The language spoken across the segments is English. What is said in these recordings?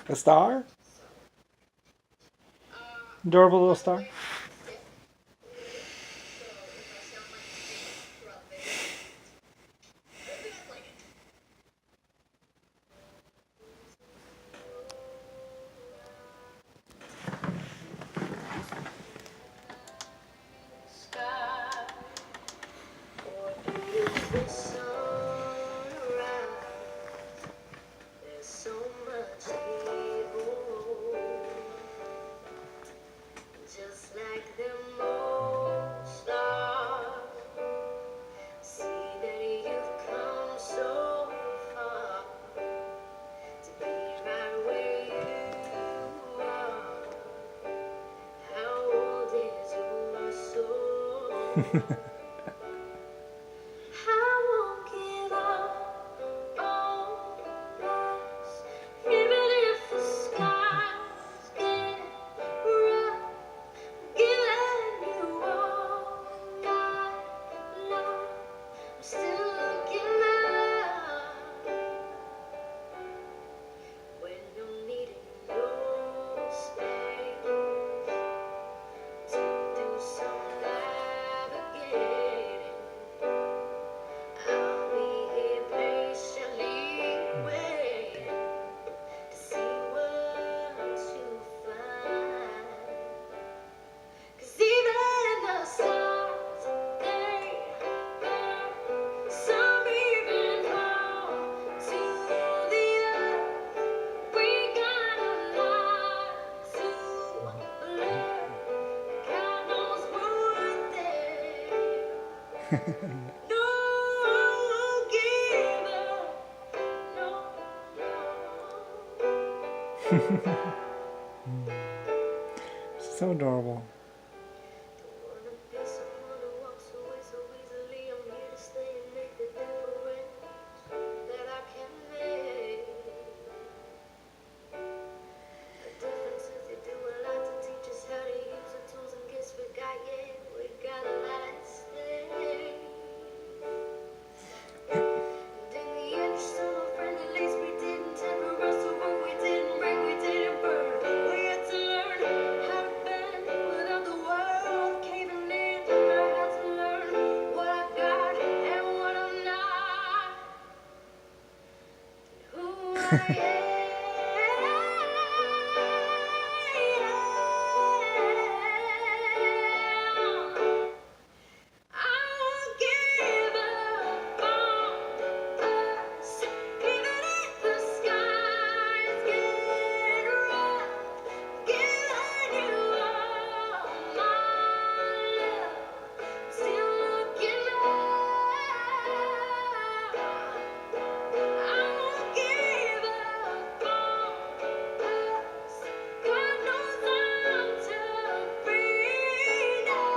A star? Adorable little star? Just like them old stars, see that you've come so far to be right where you are. How old is your soul? I won't give up on us, even if the skies get rough. Giving you all my love, I'm still looking up when I'm needing your space to do some navigating. I'll be here patiently waiting to see what you find. 'Cause even the stars, they burn. Some even fall to the earth. We got a lot to learn. God knows we're there. No give up. No, no. So adorable. Don't wanna be someone who walks away so easily. I'm here to stay and make the difference that I can make. The difference is you do a lot to teach us how to use the tools and gifts we got. Yeah, we got a lot at stake. And in the interest of a friend, at least we didn't temper us. So what we didn't break, we didn't burn. We had to learn how to bend without the world caving in. I had to learn what I got and what I'm not. Who I am. I won't give up on us, even if the skies get rough. Giving you all my love, still looking up. I won't give up on us. God knows I'm tough enough.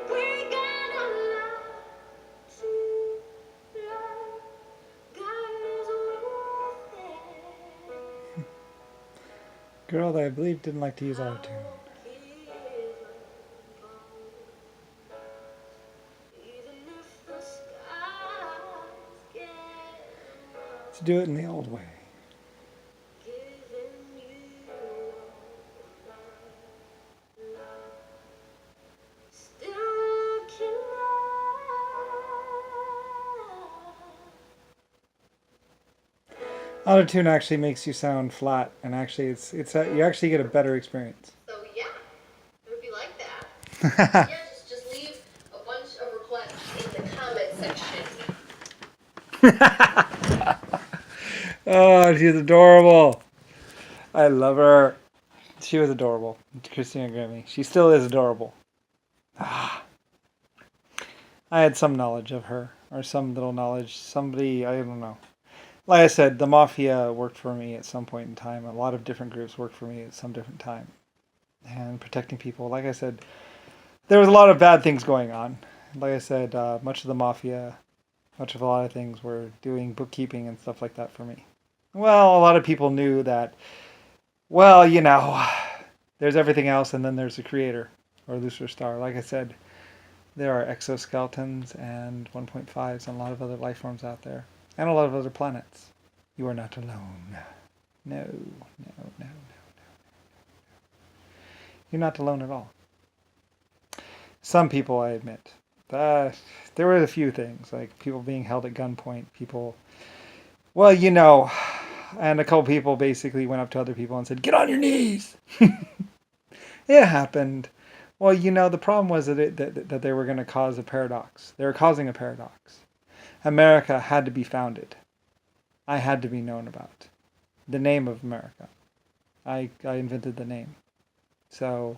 We got a lot to learn. God knows we're there. Girl that I believe didn't like to use I autotune. won't give up on, even if the skies get Let's rough. do it in the old way. Giving you all my love, still looking up. Autotune actually makes you sound flat, and actually, you actually get a better experience. So yeah, I hope you like that. Yeah, just leave a bunch of requests in the comment section. Oh, she's adorable. I love her. She was adorable, Christina Grimmie. She still is adorable. Ah, I had some knowledge of her, or some little knowledge. Somebody, I don't know. Like I said, the mafia worked for me at some point in time. A lot of different groups worked for me at some different time. And protecting people, like I said, there was a lot of bad things going on. Like I said, much of the mafia, much of a lot of things were doing bookkeeping and stuff like that for me. Well, a lot of people knew that, well, there's everything else, and then there's the creator, or Lucifer Star. Like I said, there are exoskeletons and 1.5s and a lot of other life forms out there, and a lot of other planets. You are not alone. No, no, no, no. You're not alone at all. Some people, I admit. Uh, there were a few things, like people being held at gunpoint, people, well, and a couple people basically went up to other people and said, "Get on your knees." It happened. Well, the problem was that they were going to cause a paradox. They were causing a paradox. America had to be founded. I had to be known about. The name of America. I invented the name. So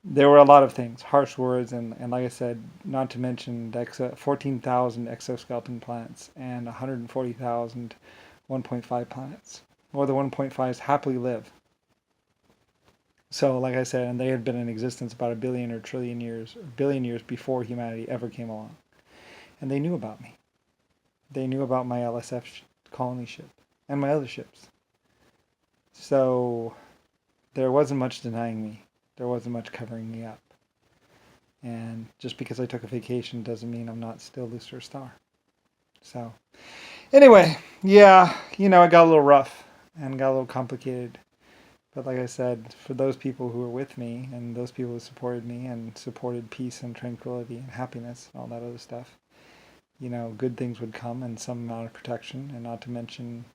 there were a lot of things, harsh words, and like I said, not to mention 14,000 exoskeleton planets and 140,000 1.5 planets. Or the 1.5s happily live. So, like I said, and they had been in existence about a billion or trillion years, or billion years before humanity ever came along. And they knew about me. They knew about my LSF colony ship and my other ships. So, there wasn't much denying me. There wasn't much covering me up. And just because I took a vacation doesn't mean I'm not still Lucifer Star. So, anyway, yeah, it got a little rough and got a little complicated. But like I said, for those people who were with me and those people who supported me and supported peace and tranquility and happiness and all that other stuff, good things would come and some amount of protection, and not to mention...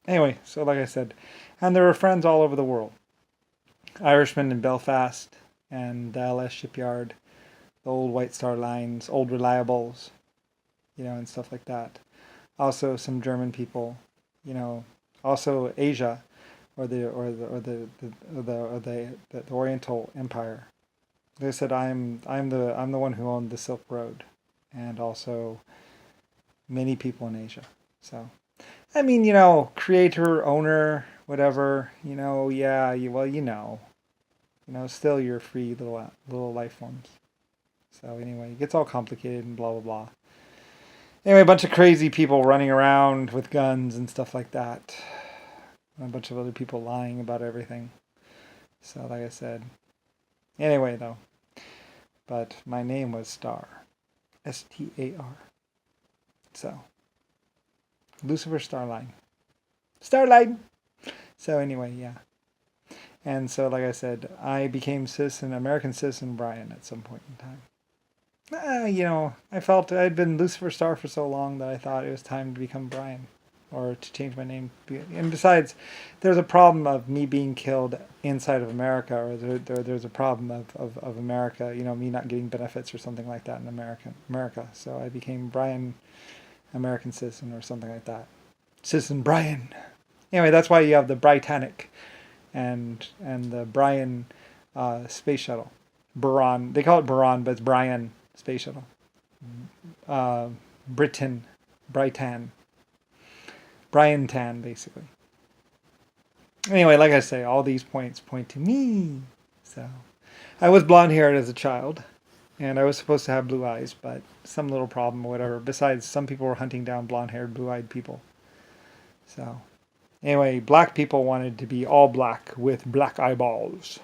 Anyway, so like I said, and there were friends all over the world. Irishmen in Belfast and the LS Shipyard, the old White Star Lines, old Reliables, and stuff like that. Also some German people, also Asia, or the Oriental Empire. They said I'm the one who owned the Silk Road, and also many people in Asia. So, I mean, creator, owner, whatever, yeah, still you're free little life forms. So anyway, it gets all complicated and blah blah blah. Anyway, a bunch of crazy people running around with guns and stuff like that. And a bunch of other people lying about everything. So like I said. Anyway though. But my name was Star. S-T-A-R. So. Lucifer Starline. Starline! So anyway, yeah. And so like I said, I became American citizen Brian at some point in time. I felt I'd been Lucifer Star for so long that I thought it was time to become Brian, or to change my name. And besides, there's a problem of me being killed inside of America, or there's a problem of America, me not getting benefits or something like that in America. So I became Brian, American citizen, or something like that. Citizen Brian. Anyway, that's why you have the Britannic and the Brian space shuttle. Buran. They call it Buran, but it's Brian space shuttle. Britain. Britan, basically. Anyway, like I say, all these points point to me. So, I was blonde-haired as a child, and I was supposed to have blue eyes, but some little problem or whatever. Besides, some people were hunting down blonde-haired, blue-eyed people. So, anyway, black people wanted to be all black with black eyeballs,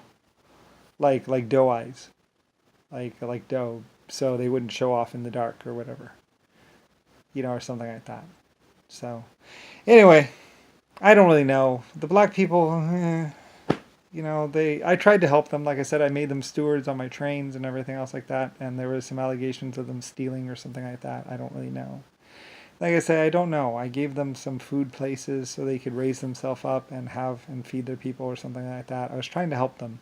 like doe eyes, like doe, so they wouldn't show off in the dark or whatever, or something like that. So, anyway, I don't really know. The black people, I tried to help them. Like I said, I made them stewards on my trains and everything else like that. And there was some allegations of them stealing or something like that. I don't really know. Like I say, I don't know. I gave them some food places so they could raise themselves up and feed their people or something like that. I was trying to help them.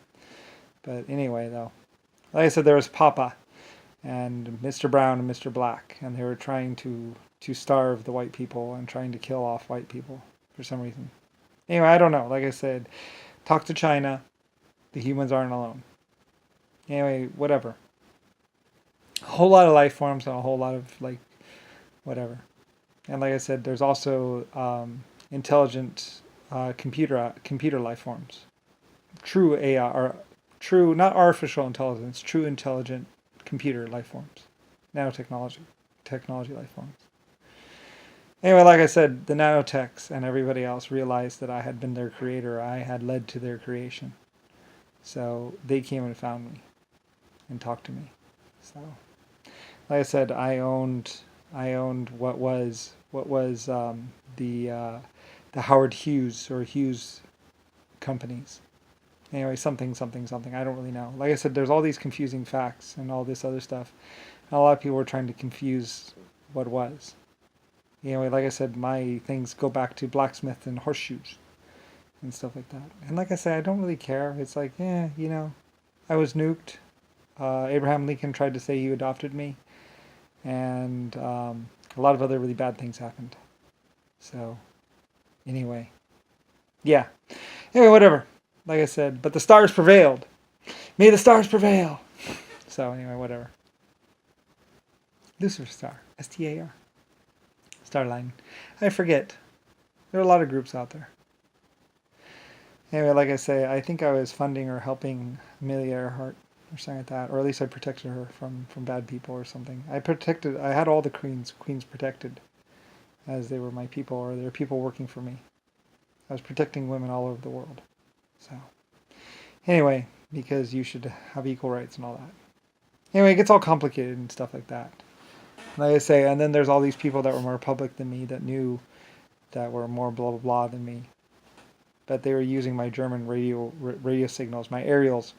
But anyway, though, like I said, there was Papa and Mr. Brown and Mr. Black, and they were trying to starve the white people and trying to kill off white people for some reason. Anyway, I don't know. Like I said, talk to China. The humans aren't alone. Anyway, whatever. A whole lot of life forms and a whole lot of, whatever. And like I said, there's also intelligent computer life forms. True AI, or true, not artificial intelligence, true intelligent computer life forms. Nanotechnology life forms. Anyway, like I said, the nanotechs and everybody else realized that I had been their creator. I had led to their creation. So they came and found me and talked to me. So, like I said, I owned what was the the Howard Hughes or Hughes companies. Anyway, something, something, something. I don't really know. Like I said, there's all these confusing facts and all this other stuff. And a lot of people were trying to confuse what was. Anyway, like I said, my things go back to blacksmith and horseshoes and stuff like that. And like I said, I don't really care. It's like, I was nuked. Abraham Lincoln tried to say he adopted me. And a lot of other really bad things happened. So, anyway. Yeah. Anyway, whatever. Like I said, but the stars prevailed. May the stars prevail. So, anyway, whatever. Lucifer Star. STAR. Starline. I forget. There are a lot of groups out there. Anyway, like I say, I think I was funding or helping Amelia Earhart or something like that, or at least I protected her from bad people or something. I had all the queens protected as they were my people, or they were people working for me. I was protecting women all over the world. So, anyway, because you should have equal rights and all that. Anyway, it gets all complicated and stuff like that. Like I say, and then there's all these people that were more public than me that were more blah blah blah than me. But they were using my German radio signals, my aerials.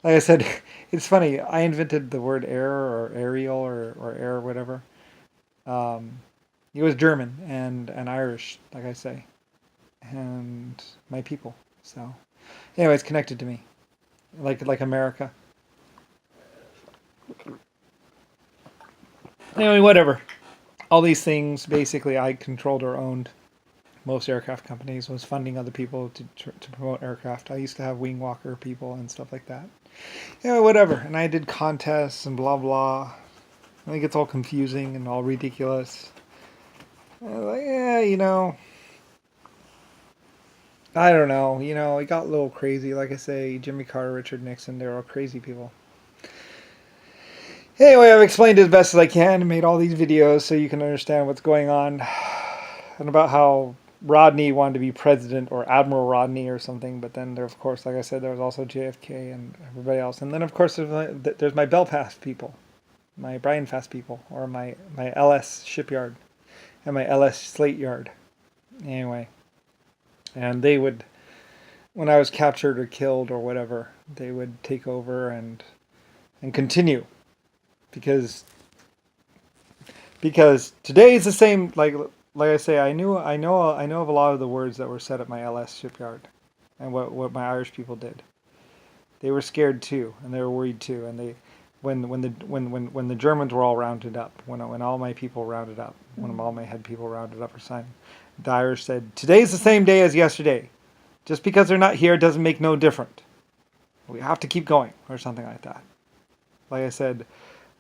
Like I said, it's funny. I invented the word air or aerial or air whatever. It was German and Irish, like I say, and my people. So, anyway, it's connected to me, like America. Anyway, whatever. All these things, basically, I controlled or owned. Most aircraft companies was funding other people to promote aircraft. I used to have wing walker people and stuff like that. Yeah, whatever. And I did contests and blah blah. I think it's all confusing and all ridiculous. Yeah, I don't know. It got a little crazy. Like I say, Jimmy Carter, Richard Nixon, they're all crazy people. Anyway, I've explained it as best as I can and made all these videos so you can understand what's going on and about how Rodney wanted to be president, or Admiral Rodney or something. But then there, of course, like I said, there was also JFK and everybody else. And then, of course, there's my Belfast people, my Brian Fast people, or my LS shipyard and my LS slate yard. Anyway, and they would, when I was captured or killed or whatever, they would take over and continue. Because today is the same. Like I say, I know of a lot of the words that were said at my LS shipyard, and what my Irish people did. They were scared too, and they were worried too. And they, when the Germans were all rounded up, when all my people rounded up, when all my head people rounded up or something, the Irish said, "Today's the same day as yesterday. Just because they're not here doesn't make no different. We have to keep going," or something like that. Like I said,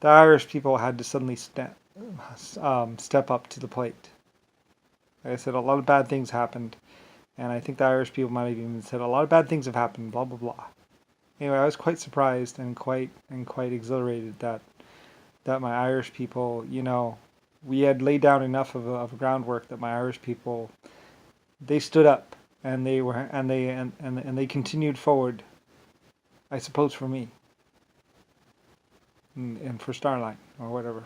the Irish people had to suddenly step up to the plate. Like I said, a lot of bad things happened, and I think the Irish people might have even said a lot of bad things have happened, blah blah blah. Anyway, I was quite surprised and quite exhilarated that my Irish people, we had laid down enough of a groundwork that my Irish people, they stood up and they continued forward. I suppose for me. And for Starline or whatever,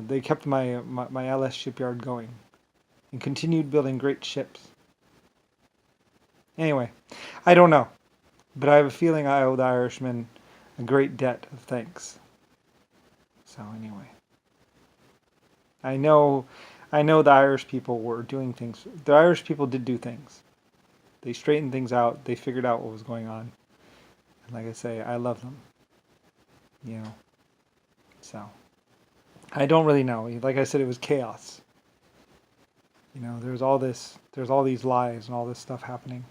they kept my LS shipyard going and continued building great ships. Anyway, I don't know, but I have a feeling I owe the Irishmen a great debt of thanks. So anyway, I know the Irish people were doing things. The Irish people did do things. They straightened things out. They figured out what was going on. And like I say, I love them. So I don't really know. Like I said, it was chaos. There's all these lies and all this stuff happening.